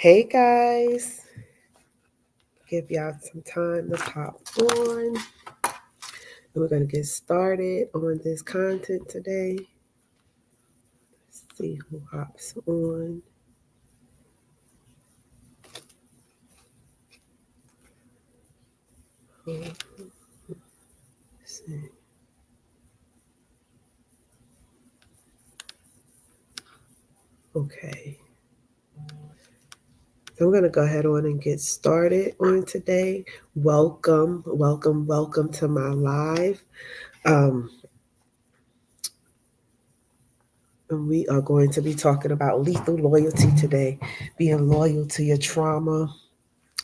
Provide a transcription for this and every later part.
Hey guys, give y'all some time to pop on. And we're going to get started on this content today. Let's see who hops on. Let's see. Okay. So I'm going to go ahead on and get started on today. Welcome to my live. And we are going to be talking about lethal loyalty today, being loyal to your trauma.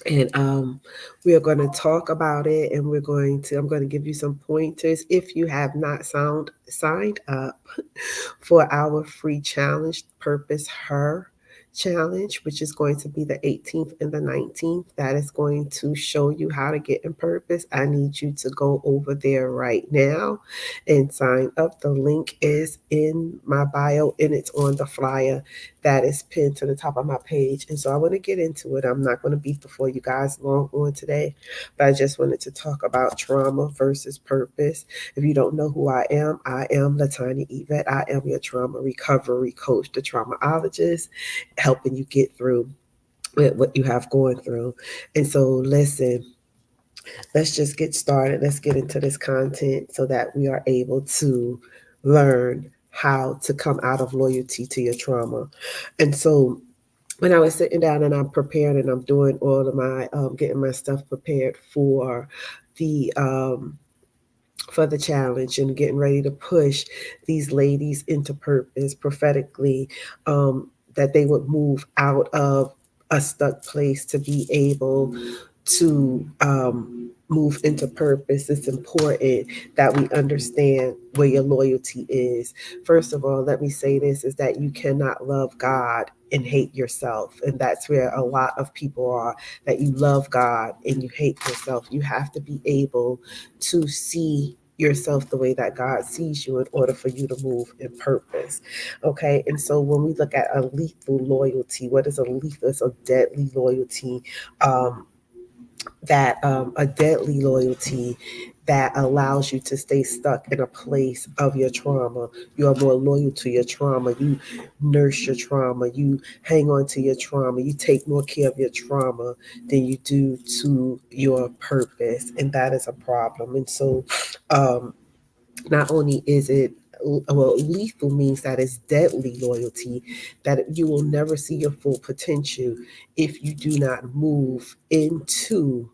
And we are going to talk about it, and I'm going to give you some pointers if you have not signed up for our free challenge, Purpose Her challenge, which is going to be the 18th and the 19th. That is going to show you how to get in purpose. I need you to go over there right now and sign up. The link is in my bio and it's on the flyer that is pinned to the top of my page. And so I want to get into it. I'm not going to be before you guys long on today, but I just wanted to talk about trauma versus purpose. If you don't know who I am Latanya Yvette. I am your trauma recovery coach, the traumaologist, helping you get through what you have going through. And so listen, let's just get started. Let's get into this content so that we are able to learn how to come out of loyalty to your trauma. And so when I was sitting down and I'm preparing and I'm doing all of my getting my stuff prepared the for the challenge and getting ready to push these ladies into purpose prophetically, that they would move out of a stuck place to be able to move into purpose. It's important that we understand where your loyalty is. First of all, let me say this is that you cannot love God and hate yourself. And that's where a lot of people are, that you love God and you hate yourself. You have to be able to see yourself the way that God sees you in order for you to move in purpose. Okay. And so when we look at a lethal loyalty, what is a lethal? It's a deadly loyalty. A deadly loyalty that allows you to stay stuck in a place of your trauma. You are more loyal to your trauma. You nurse your trauma. You hang on to your trauma. You take more care of your trauma than you do to your purpose. And that is a problem. And so, not only is it lethal means that it's deadly loyalty, that you will never see your full potential if you do not move into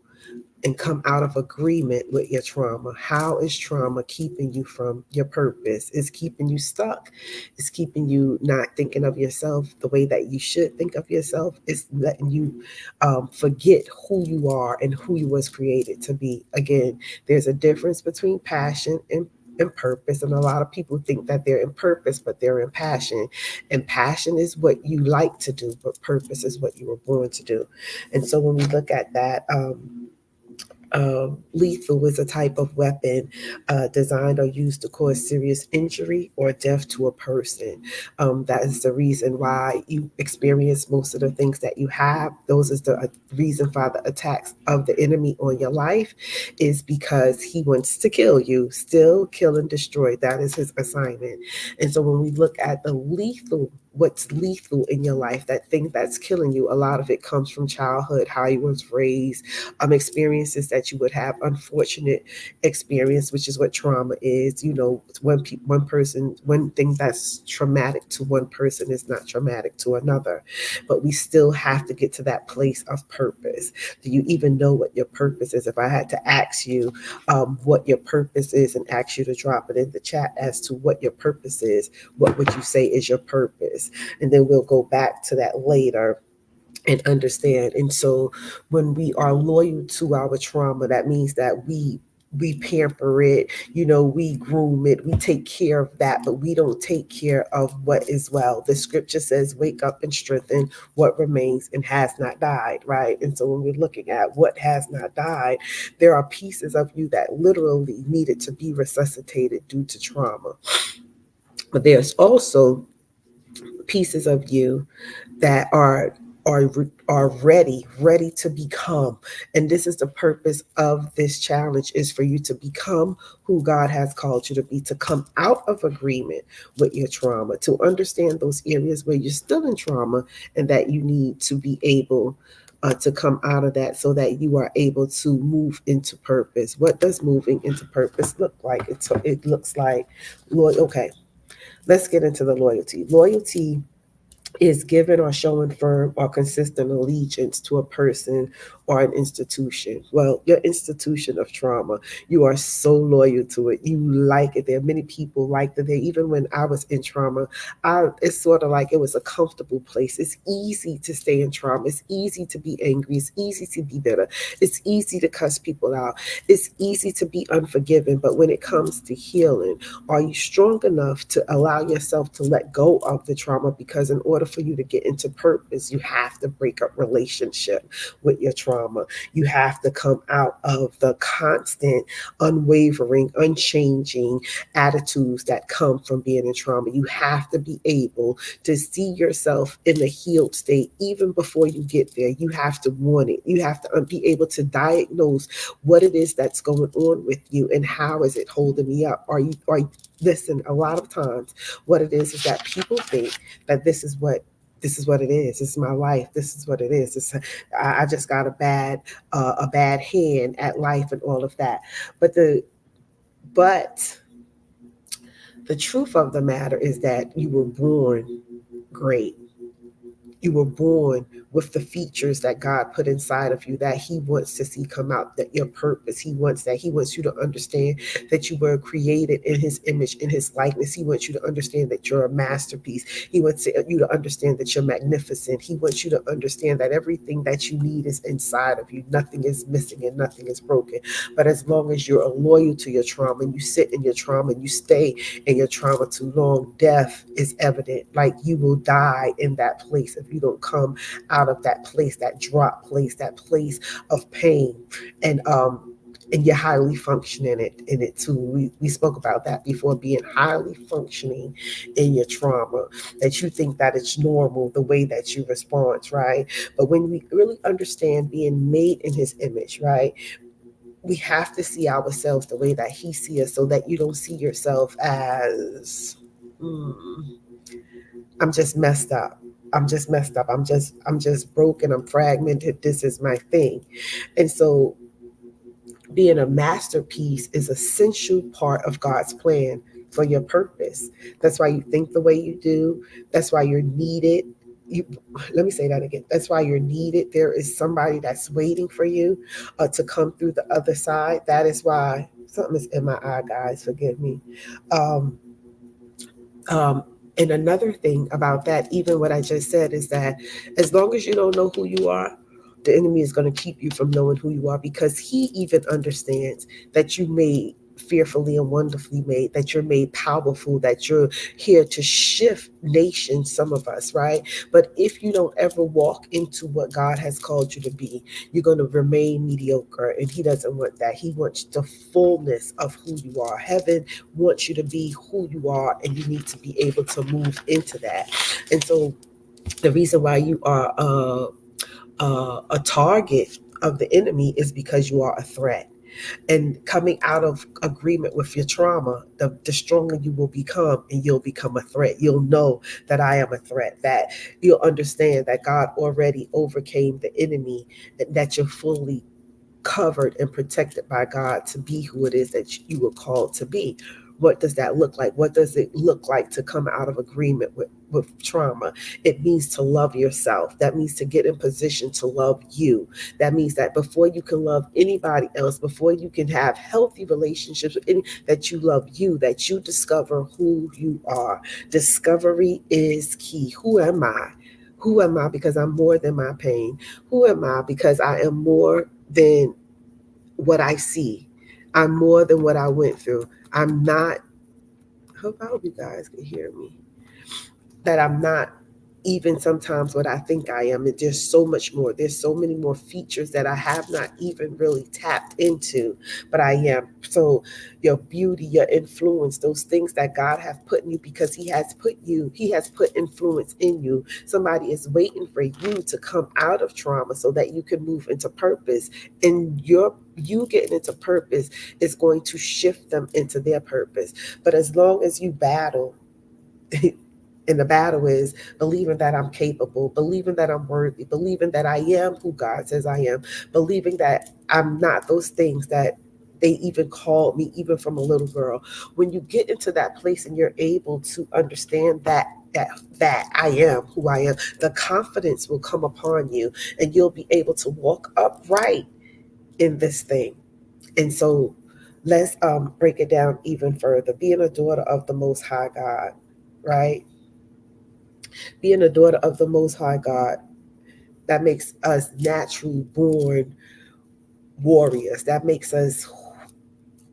and come out of agreement with your trauma. How is trauma keeping you from your purpose? It's keeping you stuck. It's keeping you not thinking of yourself the way that you should think of yourself. It's letting you forget who you are and who you was created to be. Again, there's a difference between passion and purpose, and a lot of people think that they're in purpose but they're in passion, and passion is what you like to do, but purpose is what you were born to do. And so when we look at that, lethal is a type of weapon designed or used to cause serious injury or death to a person. That is the reason why you experience most of the things that you have. Those is the reason for the attacks of the enemy on your life, is because he wants to kill you, still kill and destroy. That is his assignment. And so when we look at the lethal, what's lethal in your life, that thing that's killing you, a lot of it comes from childhood, how you was raised, experiences that you would have, unfortunate experience, which is what trauma is. You know, one thing that's traumatic to one person is not traumatic to another. But we still have to get to that place of purpose. Do you even know what your purpose is? If I had to ask you what your purpose is and ask you to drop it in the chat as to what your purpose is, what would you say is your purpose? And then we'll go back to that later and understand. And so when we are loyal to our trauma, that means that we pamper it, we groom it, we take care of that, but we don't take care of what is well. The scripture says, wake up and strengthen what remains and has not died, right? And so when we're looking at what has not died, there are pieces of you that literally needed to be resuscitated due to trauma. But there's also pieces of you that are are ready to become. And this is the purpose of this challenge, is for you to become who God has called you to be, to come out of agreement with your trauma, to understand those areas where you're still in trauma and that you need to be able to come out of that so that you are able to move into purpose. What does moving into purpose look like? It looks like, okay, let's get into the loyalty. Loyalty is given or showing firm or consistent allegiance to a person or an institution. Well, your institution of trauma, you are so loyal to it. You like it. There are many people like that. Even when I was in trauma, it's sort of like it was a comfortable place. It's easy to stay in trauma. It's easy to be angry. It's easy to be bitter. It's easy to cuss people out. It's easy to be unforgiving. But when it comes to healing, are you strong enough to allow yourself to let go of the trauma? Because in order for you to get into purpose, you have to break up relationship with your trauma. You have to come out of the constant, unwavering, unchanging attitudes that come from being in trauma. You have to be able to see yourself in a healed state even before you get there. You have to want it. You have to be able to diagnose what it is that's going on with you and how is it holding me up. Listen, a lot of times what it is that people think that this is what it is. This is my life. This is what it is. I just got a bad hand at life and all of that. But but the truth of the matter is that you were born great. You were born with the features that God put inside of you that He wants to see come out, that your purpose. He wants you to understand that you were created in His image, in His likeness. He wants you to understand that you're a masterpiece. He wants you to understand that you're magnificent. He wants you to understand that everything that you need is inside of you. Nothing is missing and nothing is broken. But as long as you're loyal to your trauma and you sit in your trauma and you stay in your trauma too long, death is evident. Like, you will die in that place if you don't come out of that place, that drop place, that place of pain. And you're highly functioning in it too. We spoke about that before, being highly functioning in your trauma, that you think that it's normal the way that you respond, right? But when we really understand being made in His image, right, we have to see ourselves the way that He sees us, so that you don't see yourself as, I'm just messed up. I'm just messed up. I'm just broken. I'm fragmented. This is my thing. And so being a masterpiece is an essential part of God's plan for your purpose. That's why you think the way you do. That's why you're needed. You, Let me say that again. That's why you're needed. There is somebody that's waiting for you to come through the other side. That is why something is in my eye, guys. Forgive me. Um, um, and another thing about that, even what I just said, is that as long as you don't know who you are, the enemy is going to keep you from knowing who you are, because he even understands that you made fearfully and wonderfully made, that you're made powerful, that you're here to shift nations, some of us, right? But if you don't ever walk into what God has called you to be, you're going to remain mediocre, and he doesn't want that. He wants the fullness of who you are. Heaven wants you to be who you are, and you need to be able to move into that. And so the reason why you are a target of the enemy is because you are a threat. And coming out of agreement with your trauma, the stronger you will become, and you'll become a threat. You'll know that I am a threat, that you'll understand that God already overcame the enemy, and that you're fully covered and protected by God to be who it is that you were called to be. What does that look like? What does it look like to come out of agreement with trauma? It means to love yourself. That means to get in position to love you. That means that before you can love anybody else, before you can have healthy relationships with that you love you, that you discover who you are. Discovery is key. Who am I? Who am I? Because I'm more than my pain. Who am I? Because I am more than what I see. I'm more than what I went through. I hope you guys can hear me. That I'm not even sometimes what I think I am. And there's so much more. There's so many more features that I have not even really tapped into, but I am. So your beauty, your influence, those things that God has put in you, because He has put influence in you. Somebody is waiting for you to come out of trauma so that you can move into purpose. And you getting into purpose is going to shift them into their purpose. But as long as you battle, and the battle is believing that I'm capable, believing that I'm worthy, believing that I am who God says I am, believing that I'm not those things that they even called me, even from a little girl. When you get into that place and you're able to understand that I am who I am, the confidence will come upon you, and you'll be able to walk upright in this thing. And so let's break it down even further. Being a daughter of the Most High God, right? Being a daughter of the Most High God, that makes us naturally born warriors. That makes us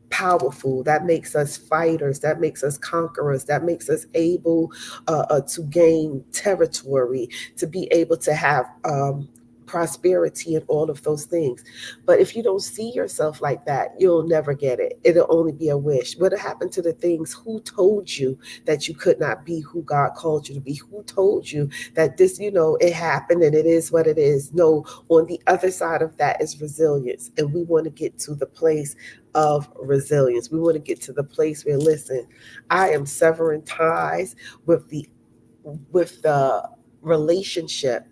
powerful. That makes us fighters. That makes us conquerors. That makes us able to gain territory, to be able to have prosperity and all of those things. But if you don't see yourself like that, you'll never get it. It'll only be a wish. What happened to the things? Who told you that you could not be who God called you to be? Who told you that this, it happened and it is what it is? No, on the other side of that is resilience. And we want to get to the place of resilience. We want to get to the place where, listen, I am severing ties with the relationship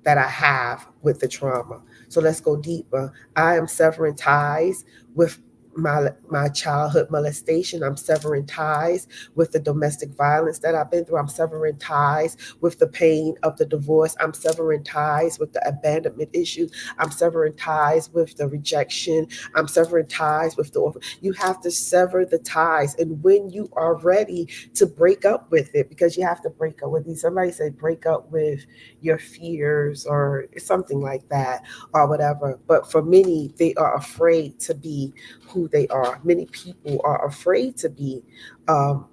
that I have with the trauma. So let's go deeper. I am severing ties with my childhood molestation. I'm severing ties with the domestic violence that I've been through. I'm severing ties with the pain of the divorce. I'm severing ties with the abandonment issues. I'm severing ties with the rejection. I'm severing ties with the orphan. You have to sever the ties. And when you are ready to break up with it, because you have to break up with these. Somebody said break up with your fears or something like that or whatever. But for many, they are afraid to be who they are. Many people are afraid to be um,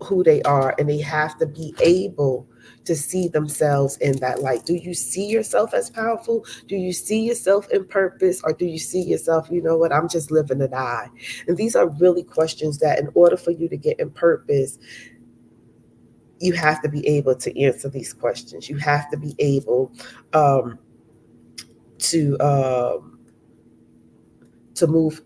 who they are, and they have to be able to see themselves in that light. Do you see yourself as powerful? Do you see yourself in purpose? Or do you see yourself, you know what, I'm just living to die? And these are really questions that, in order for you to get in purpose, you have to be able to answer these questions. You have to be able um, to um, to move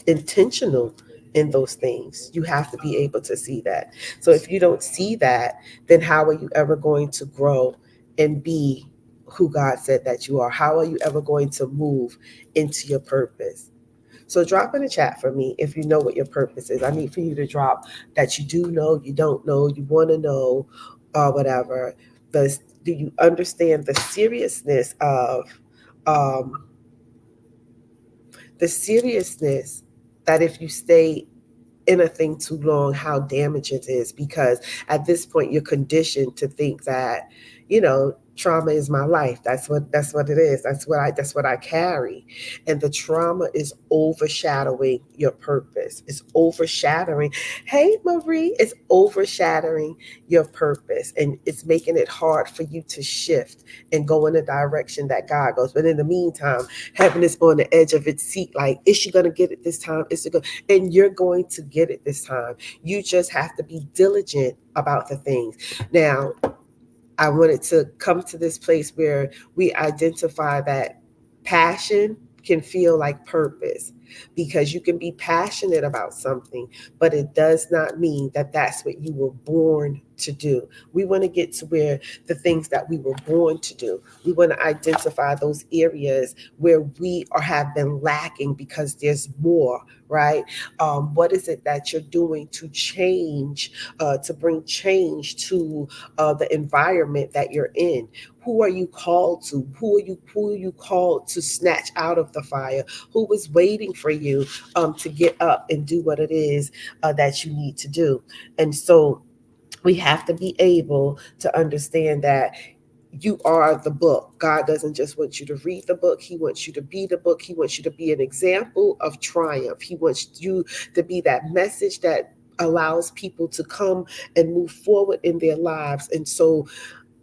intentional in those things. You have to be able to see that. So if you don't see that, then how are you ever going to grow and be who God said that you are? How are you ever going to move into your purpose? So drop in the chat for me if you know what your purpose is. I need for you to drop that you do know, you don't know, you want to know, or whatever. Do you understand the seriousness of um, that if you stay in a thing too long, how damaging it is? Because at this point you're conditioned to think that, trauma is my life. That's what it is. That's what I carry. And the trauma is overshadowing your purpose. It's overshadowing. Hey Marie, it's overshadowing your purpose, and it's making it hard for you to shift and go in the direction that God goes. But in the meantime, heaven is on the edge of its seat, like, is she gonna get it this time? Is it going? And you're going to get it this time. You just have to be diligent about the things. Now, I wanted to come to this place where we identify that passion can feel like purpose, because you can be passionate about something, but it does not mean that that's what you were born to do. We want to get to where the things that we were born to do. We want to identify those areas where we have been lacking, because there's more, right? What is it that you're doing to change, to bring change to the environment that you're in? Who are you called to? Who are you called to snatch out of the fire? Who was waiting for you to get up and do what it is that you need to do? And so we have to be able to understand that you are the book. God doesn't just want you to read the book. He wants you to be the book. He wants you to be an example of triumph. He wants you to be that message that allows people to come and move forward in their lives. And so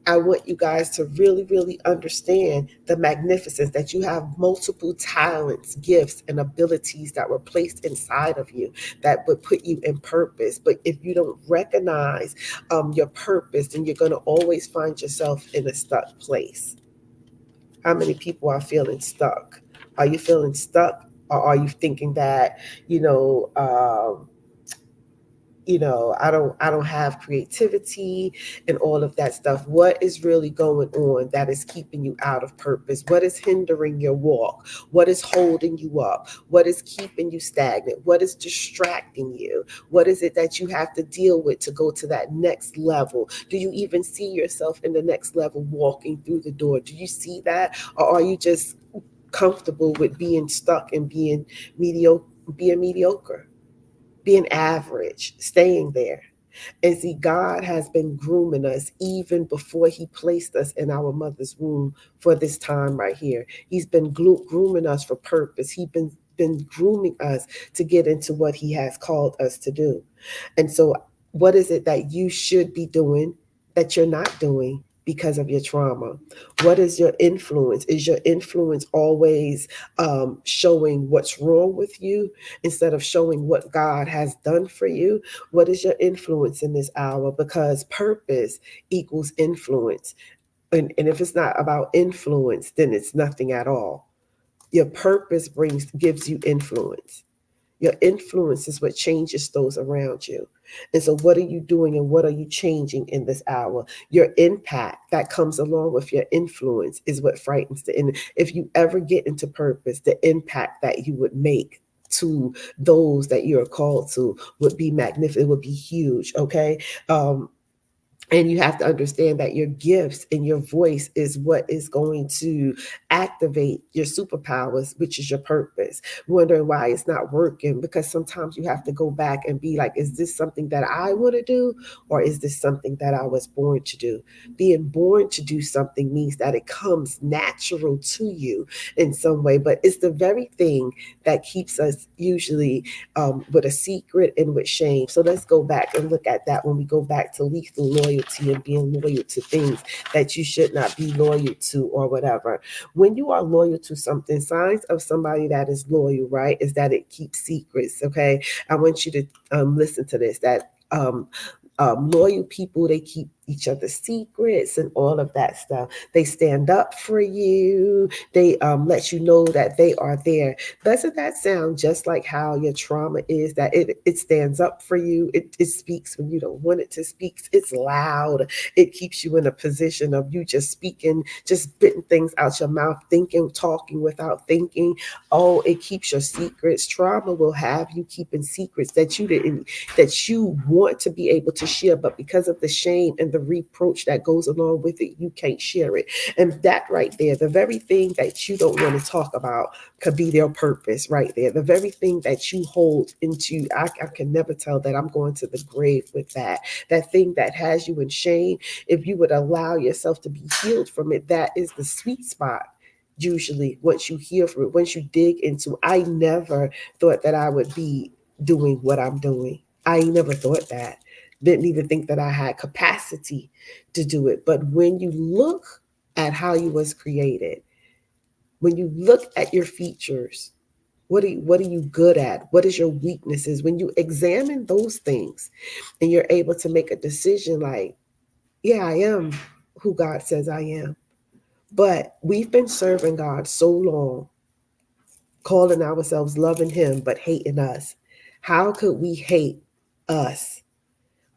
I want you guys to really, really understand the magnificence that you have multiple talents, gifts, and abilities that were placed inside of you that would put you in purpose. But if you don't recognize your purpose, then you're going to always find yourself in a stuck place. How many people are feeling stuck? Are you feeling stuck? Or are you thinking that, you know, I don't have creativity and all of that stuff? What is really going on that is keeping you out of purpose? What is hindering your walk? What is holding you up? What is keeping you stagnant? What is distracting you? What is it that you have to deal with to go to that next level? Do you even see yourself in the next level walking through the door? Do you see that? Or are you just comfortable with being stuck and being mediocre, being average, staying there? And see, God has been grooming us even before He placed us in our mother's womb for this time right here. He's been grooming us for purpose. He's been grooming us to get into what He has called us to do. And so, what is it that you should be doing that you're not doing because of your trauma? What is your influence? Is your influence always showing what's wrong with you instead of showing what God has done for you? What is your influence in this hour? Because purpose equals influence. And if it's not about influence, then it's nothing at all. Your purpose gives you influence. Your influence is what changes those around you. And so, what are you doing and what are you changing in this hour? Your impact that comes along with your influence is what frightens the enemy. If you ever get into purpose, the impact that you would make to those that you are called to would be magnificent. It would be huge. Okay. And you have to understand that your gifts and your voice is what is going to activate your superpowers, which is your purpose. Wondering why it's not working, because sometimes you have to go back and be like, is this something that I want to do, or is this something that I was born to do? Being born to do something means that it comes natural to you in some way, but it's the very thing that keeps us usually with a secret and with shame. So let's go back and look at that when we go back to lethal loyalty and being loyal to things that you should not be loyal to or whatever. When you are loyal to something, signs of somebody that is loyal, right, is that it keeps secrets. Okay. I want you to listen to this, that loyal people, they keep each other's secrets and all of that stuff. They stand up for you. They let you know that they are there. Doesn't that sound just like how your trauma is, that it stands up for you? It speaks when you don't want it to speak. It's loud. It keeps you in a position of you just speaking, just spitting things out your mouth, thinking, talking without thinking. Oh, it keeps your secrets. Trauma will have you keeping secrets that you want to be able to share, but because of the shame and the reproach that goes along with it, you can't share it. And that right there, the very thing that you don't want to talk about, could be their purpose right there. The very thing that you hold into, I can never tell that I'm going to the grave with that. That thing that has you in shame, if you would allow yourself to be healed from it, that is the sweet spot. Usually, once you heal from it, once you dig into, I never thought that I would be doing what I'm doing. I never thought that. Didn't even think that I had capacity to do it. But when you look at how you was created, when you look at your features, what are you good at? What is your weaknesses? When you examine those things and you're able to make a decision like, yeah, I am who God says I am. But we've been serving God so long, calling ourselves loving Him, but hating us. How could we hate us?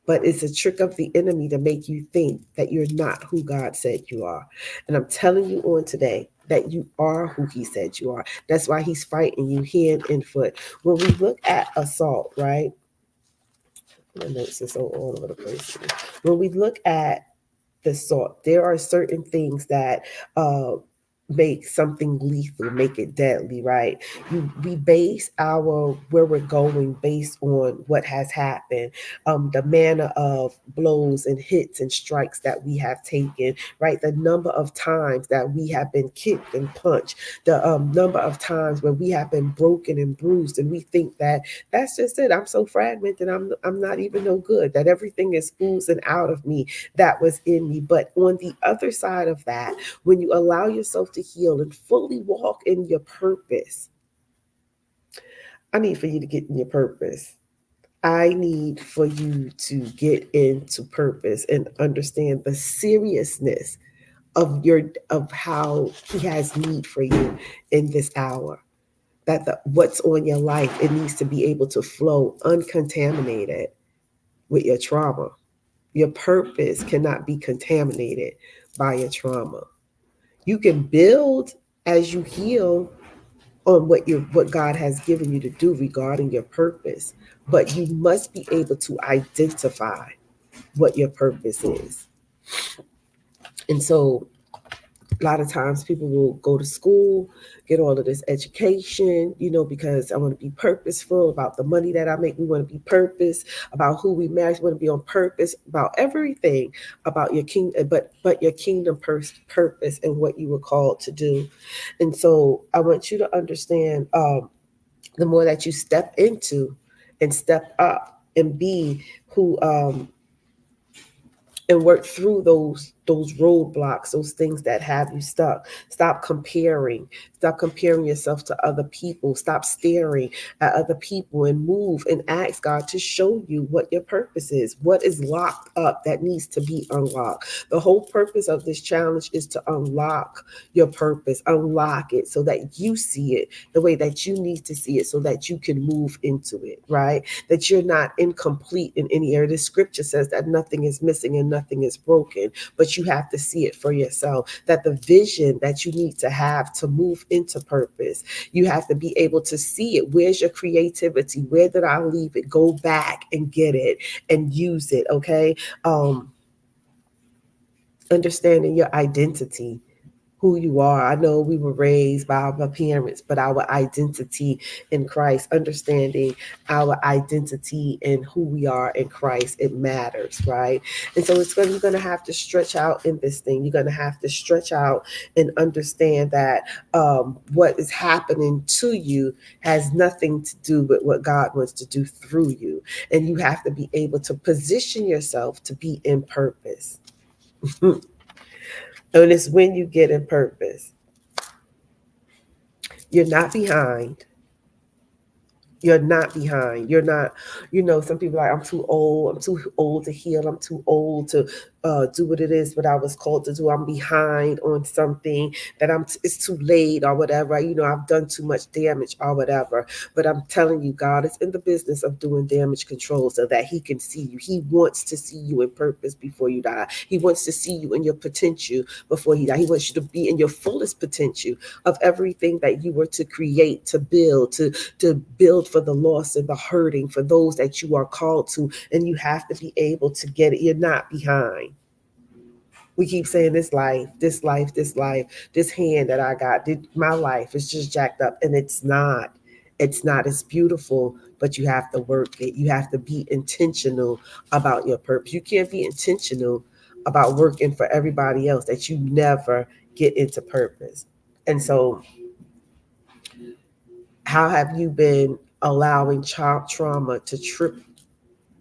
But it's a trick of the enemy to make you think that you're not who God said you are. And I'm telling you on today that you are who He said you are. That's why He's fighting you hand and foot. When we look at assault, right? My notes are so all over the place. When we look at the salt, there are certain things that make something lethal, make it deadly, right? We base our where we're going based on what has happened, the manner of blows and hits and strikes that we have taken, right? The number of times that we have been kicked and punched, the number of times where we have been broken and bruised, and we think that that's just it. I'm so fragmented. I'm not even no good. That everything is oozing out of me that was in me. But on the other side of that, when you allow yourself to heal and fully walk in your purpose, I need for you to get in your purpose. I need for you to get into purpose and understand the seriousness of how he has need for you in this hour. That what's on your life, it needs to be able to flow uncontaminated with your trauma. Your purpose cannot be contaminated by your trauma. You can build as you heal on what God has given you to do regarding your purpose, but you must be able to identify what your purpose is. And so a lot of times people will go to school, get all of this education, because I want to be purposeful about the money that I make. We want to be purpose about who we marry. We want to be on purpose about everything about your kingdom, but your kingdom purpose and what you were called to do. And so I want you to understand, the more that you step into and step up and be who, and work through those roadblocks, those things that have you stuck. Stop comparing yourself to other people. Stop staring at other people and move and ask God to show you what your purpose is, what is locked up that needs to be unlocked. The whole purpose of this challenge is to unlock your purpose, unlock it so that you see it the way that you need to see it, so that you can move into it, right? That you're not incomplete in any area. The scripture says that nothing is missing and nothing is broken, but you have to see it for yourself. That the vision that you need to have to move into purpose, you have to be able to see it. Where's your creativity? Where did I leave it? Go back and get it and use it, okay? Understanding your identity, who you are. I know we were raised by our parents, but our identity in Christ, understanding our identity and who we are in Christ, it matters, right? And so you're going to have to stretch out in this thing. You're going to have to stretch out and understand that what is happening to you has nothing to do with what God wants to do through you. And you have to be able to position yourself to be in purpose. And it's when you get in purpose, you're not behind. You're not behind. You're not, some people are like, I'm too old. I'm too old to heal. I'm too old to do what it is what I was called to do. I'm behind on something that it's too late or whatever. I've done too much damage or whatever. But I'm telling you, God is in the business of doing damage control so that he can see you. He wants to see you in purpose before you die. He wants to see you in your potential before you die. He wants you to be in your fullest potential of everything that you were to create, to build, to build for the lost and the hurting, for those that you are called to. And you have to be able to get it. You're not behind. We keep saying this life, this life, this life, this hand that I got, my life is just jacked up. And it's not. It's not. It's beautiful, but you have to work it. You have to be intentional about your purpose. You can't be intentional about working for everybody else that you never get into purpose. And so, how have you been allowing trauma to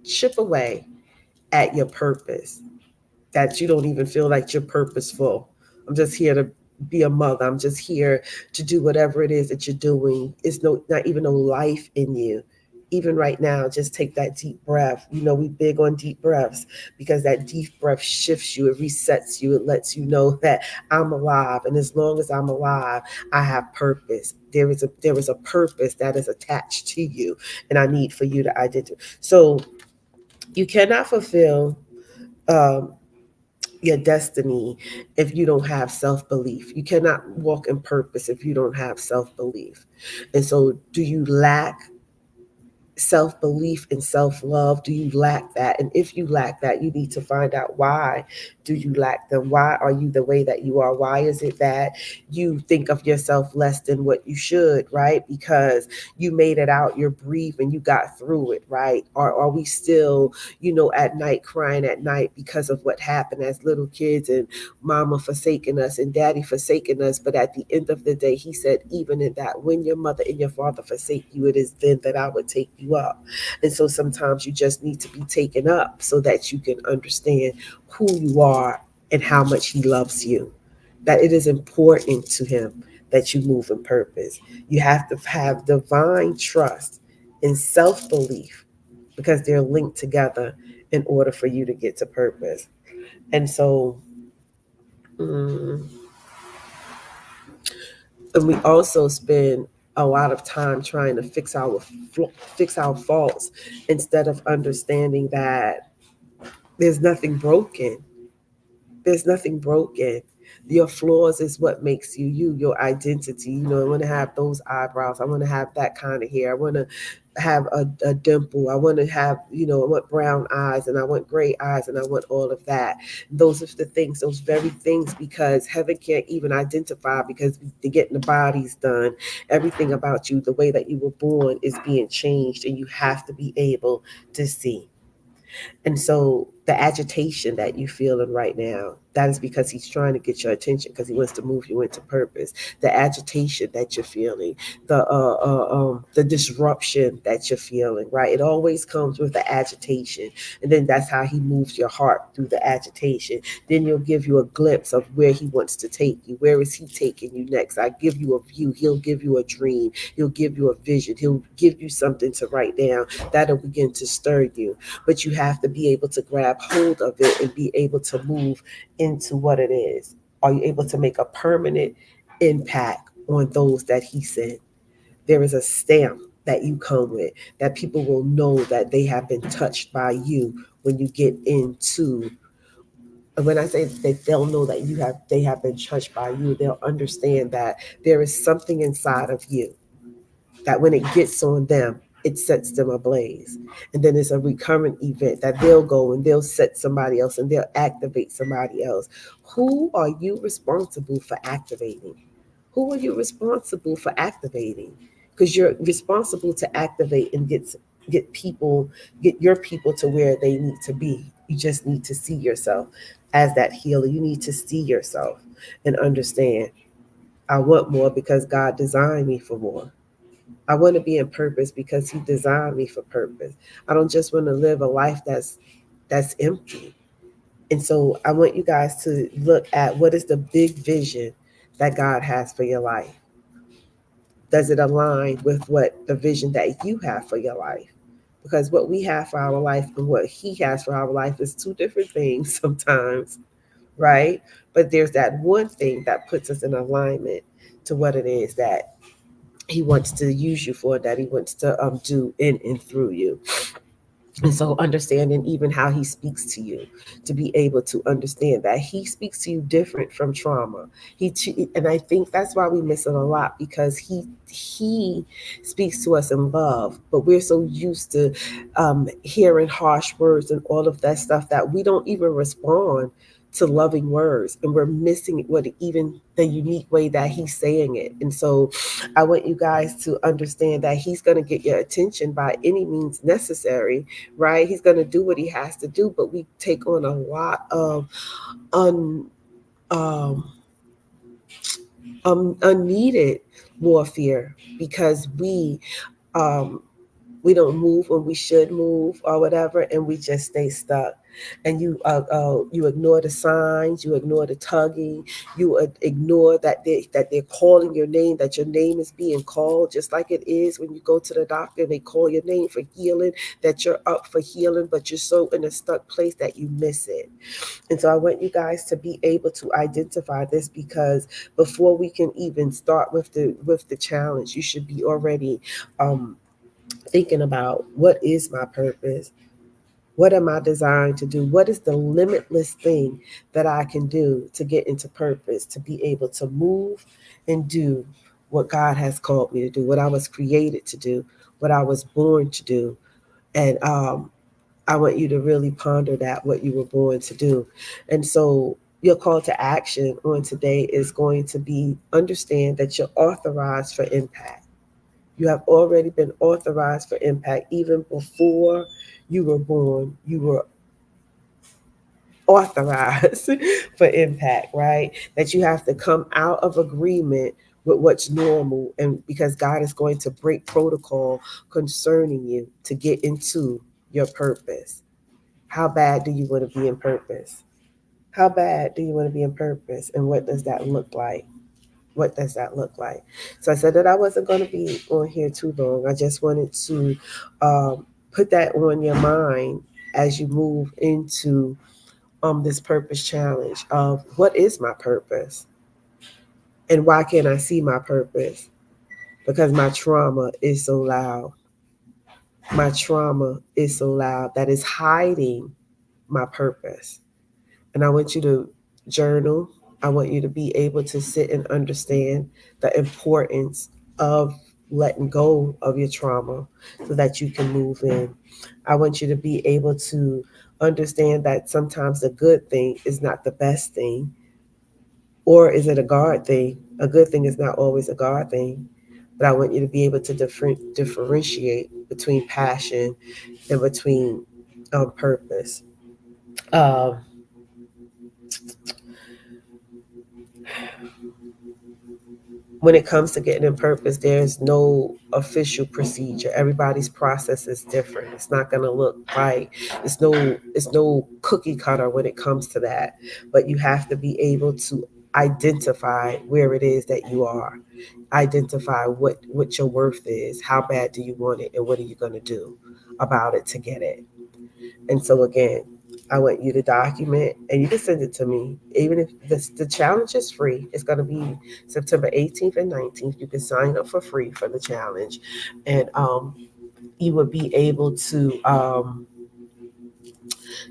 chip away at your purpose, that you don't even feel like you're purposeful? I'm just here to be a mother. I'm just here to do whatever it is that you're doing. It's not even no life in you. Even right now, just take that deep breath. We big on deep breaths because that deep breath shifts you. It resets you. It lets you know that I'm alive. And as long as I'm alive, I have purpose. There is a purpose that is attached to you. And I need for you to identify. So you cannot fulfill your destiny if you don't have self-belief. You cannot walk in purpose if you don't have self-belief. And so do you lack self-belief and self-love? Do you lack that? And if you lack that, you need to find out why do you lack them. Why are you the way that you are? Why is it that you think of yourself less than what you should, right? Because you made it out, you're breathing, you got through it, right? Or are we still, at night crying at night because of what happened as little kids, and mama forsaking us and daddy forsaking us? But at the end of the day, he said, even in that, when your mother and your father forsake you, it is then that I would take you up. And so sometimes you just need to be taken up so that you can understand who you are and how much he loves you. That it is important to him that you move in purpose. You have to have divine trust and self belief, because they're linked together in order for you to get to purpose. And so, mm, and we also spend a lot of time trying to fix our faults, instead of understanding that there's nothing broken. There's nothing broken. Your flaws is what makes you you, your identity. I want to have those eyebrows. I want to have that kind of hair. I want to have a dimple. I want to have, I want brown eyes, and I want gray eyes, and I want all of that. Those are the things, those very things, because heaven can't even identify, because they're getting the bodies done. Everything about you, the way that you were born, is being changed, and you have to be able to see. And so the agitation that you're feeling right now, that is because he's trying to get your attention, because he wants to move you into purpose. The agitation that you're feeling, the disruption that you're feeling, right? It always comes with the agitation. And then that's how he moves your heart, through the agitation. Then he'll give you a glimpse of where he wants to take you. Where is he taking you next? I give you a view. He'll give you a dream. He'll give you a vision. He'll give you something to write down that'll begin to stir you. But you have to be able to grab hold of it and be able to move into what it is. Are you able to make a permanent impact on those that he sent? There is a stamp that you come with, that people will know that they have been touched by you when you get into. When I say that, they'll know that they have been touched by you. They'll understand that there is something inside of you that when it gets on them, it sets them ablaze. And then it's a recurrent event that they'll go and they'll set somebody else, and they'll activate somebody else. Who are you responsible for activating? Who are you responsible for activating? Because you're responsible to activate and get your people to where they need to be. You just need to see yourself as that healer. You need to see yourself and understand, I want more because God designed me for more. I want to be in purpose because he designed me for purpose. I don't just want to live a life that's empty. And so I want you guys to look at, what is the big vision that God has for your life? Does it align with what the vision that you have for your life? Because what we have for our life and what he has for our life is two different things sometimes, right? But there's that one thing that puts us in alignment to what it is that he wants to use you for, that he wants to do in and through you. And so understanding even how he speaks to you, to be able to understand that he speaks to you different from trauma. And I think that's why we miss it a lot, because he speaks to us in love, but we're so used to hearing harsh words and all of that stuff that we don't even respond to loving words, and we're missing what even the unique way that he's saying it. And so I want you guys to understand that he's going to get your attention by any means necessary, right? He's going to do what he has to do, but we take on a lot of un, um, unneeded warfare, because um, we don't move when we should move or whatever, and we just stay stuck. And you ignore the signs, you ignore the tugging, you ignore that they're calling your name, that your name is being called, just like it is when you go to the doctor and they call your name for healing, that you're up for healing, but you're so in a stuck place that you miss it. And so I want you guys to be able to identify this, because before we can even start with the challenge, you should be already thinking about, what is my purpose? What am I designed to do? What is the limitless thing that I can do to get into purpose, to be able to move and do what God has called me to do, what I was created to do, what I was born to do. And I want you to really ponder that, what you were born to do. And so your call to action on today is going to be understand that you're authorized for impact. You have already been authorized for impact. Even before you were born, you were authorized for impact, right? That you have to come out of agreement with what's normal, and because God is going to break protocol concerning you to get into your purpose. How bad do you want to be in purpose? How bad do you want to be in purpose? And what does that look like? What does that look like? So I said that I wasn't going to be on here too long. I just wanted to put that on your mind as you move into this purpose challenge of what is my purpose and why can't I see my purpose? Because my trauma is so loud. My trauma is so loud that it's hiding my purpose. And I want you to journal. I want you to be able to sit and understand the importance of letting go of your trauma so that you can move in. I want you to be able to understand that sometimes a good thing is not the best thing, or is it a God thing? A good thing is not always a God thing. But I want you to be able to differentiate between passion and between purpose. Um, when it comes to getting in purpose, there's no official procedure. Everybody's process is different. It's not going to look like it's no cookie cutter when it comes to that. But you have to be able to identify where it is that you are. Identify what your worth is. How bad do you want it, and what are you going to do about it to get it? And so again, I want you to document, and you can send it to me. Even if the challenge is free, it's going to be September 18th and 19th. You can sign up for free for the challenge, and you will be able to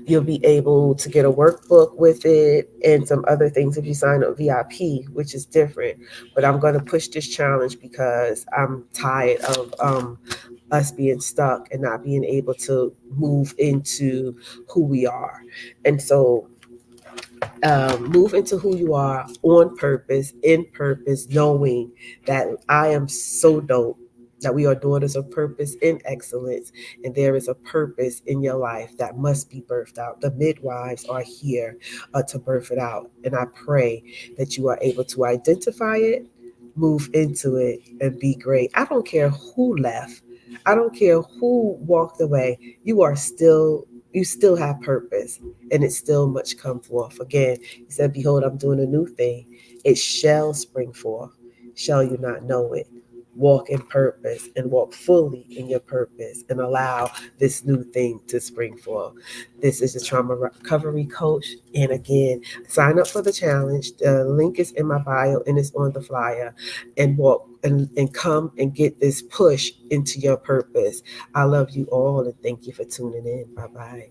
you'll be able to get a workbook with it and some other things if you sign up VIP, which is different. But I'm going to push this challenge because I'm tired of us being stuck and not being able to move into who we are. And so move into who you are on purpose, in purpose, knowing that I am so dope, that we are daughters of purpose in excellence, and there is a purpose in your life that must be birthed out. The midwives are here to birth it out. And I pray that you are able to identify it, move into it, and be great. I don't care who left. I don't care who walked away. You still have purpose, and it still much come forth. Again, he said, behold, I'm doing a new thing. It shall spring forth. Shall you not know it? Walk in purpose and walk fully in your purpose and allow this new thing to spring forth. This is the trauma recovery coach. And again, sign up for the challenge. The link is in my bio and it's on the flyer. And walk and come and get this push into your purpose. I love you all and thank you for tuning in. Bye bye.